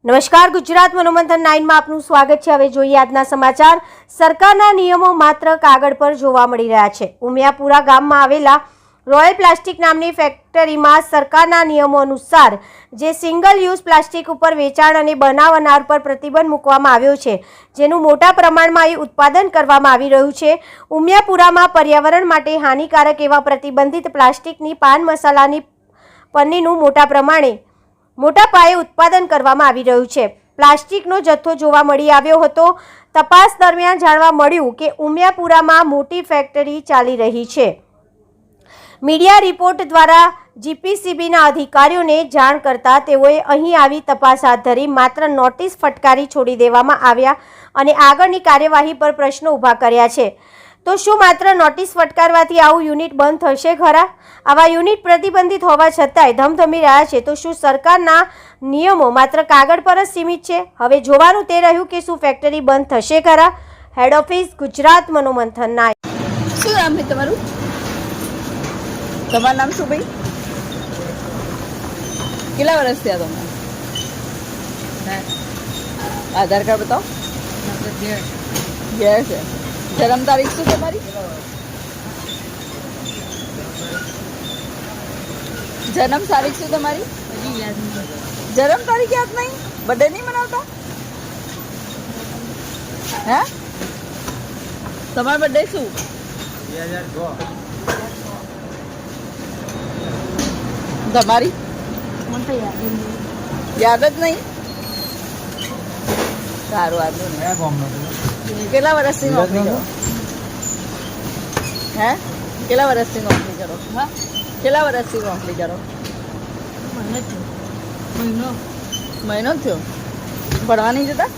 નમસ્કાર, ગુજરાત મનોમંથન 9 માં આપનું સ્વાગત છે। હવે જોઈએ આજના સમાચાર। સરકારના નિયમો માત્ર કાગળ પર જોવા મળી રહ્યા છે। ઉમિયાપુરા ગામમાં આવેલા રોયલ પ્લાસ્ટિક નામની ફેક્ટરીમાં સરકારના નિયમો અનુસાર જે સિંગલ યુઝ પ્લાસ્ટિક ઉપર વેચાણ અને બનાવનાર પર પ્રતિબંધ મૂકવામાં આવ્યો છે, જેનું મોટા પ્રમાણમાં અહીં ઉત્પાદન કરવામાં આવી રહ્યું છે। ઉમિયાપુરામાં પર્યાવરણ માટે હાનિકારક એવા પ્રતિબંધિત પ્લાસ્ટિકની પાન મસાલાની પન્નીનું મોટા પાયે ઉત્પાદન કરવામાં આવી રહ્યું છે। પ્લાસ્ટિકનો જથ્થો જોવા મળી આવ્યો હતો। તપાસ દરમિયાન જાણવા મળ્યું કે ઉમિયાપુરામાં મોટી ફેક્ટરી ચાલી રહી છે। મીડિયા રિપોર્ટ દ્વારા જીપીસીબીના અધિકારીઓને જાણ કરતા તેઓએ અહીં આવી તપાસ હાથ ધરી। માત્ર નોટિસ ફટકારી છોડી દેવામાં આવ્યા અને આગળની કાર્યવાહી પર પ્રશ્નો ઊભા કર્યા છે। તો શું માત્ર નોટિસ ફટકારવાથી આવું યુનિટ બંધ થશે ખરા? આવા યુનિટ પ્રતિબંધિત હોવા છતાંય ધમધમી રહ્યા છે। તો શું સરકારના નિયમો માત્ર કાગળ પર જ સીમિત છે? હવે જોવાનું તે રહ્યું કે શું ફેક્ટરી બંધ થશે ખરા? હેડ ઓફિસ ગુજરાત મનોમંથન 9। શું નામ છે તમારું? તમારું નામ શું ભાઈ? કેટલા વર્ષ થયા તમને? આધાર કાર્ડ બતાવો। ઘેર છે। જન્મ તારીખ શું તમારી? જન્મ તારીખ શું તમારી? જન્મ તારીખ યાદ નહીં? બર્થડે નહીં મનાવતા? હે? તમારો બર્થડે શું? 2002। તમારી? યાદ જ નહીં? સારું, વાંધો નહીં। કેટલા વર્ષથી નોકરી કરો? હે? કેટલા વર્ષથી નોકરી કરો? હા, કેટલા વર્ષથી નોકરી કરો? મહિનો થયો। ભણવા નહીં જતા?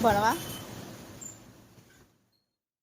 ભણવા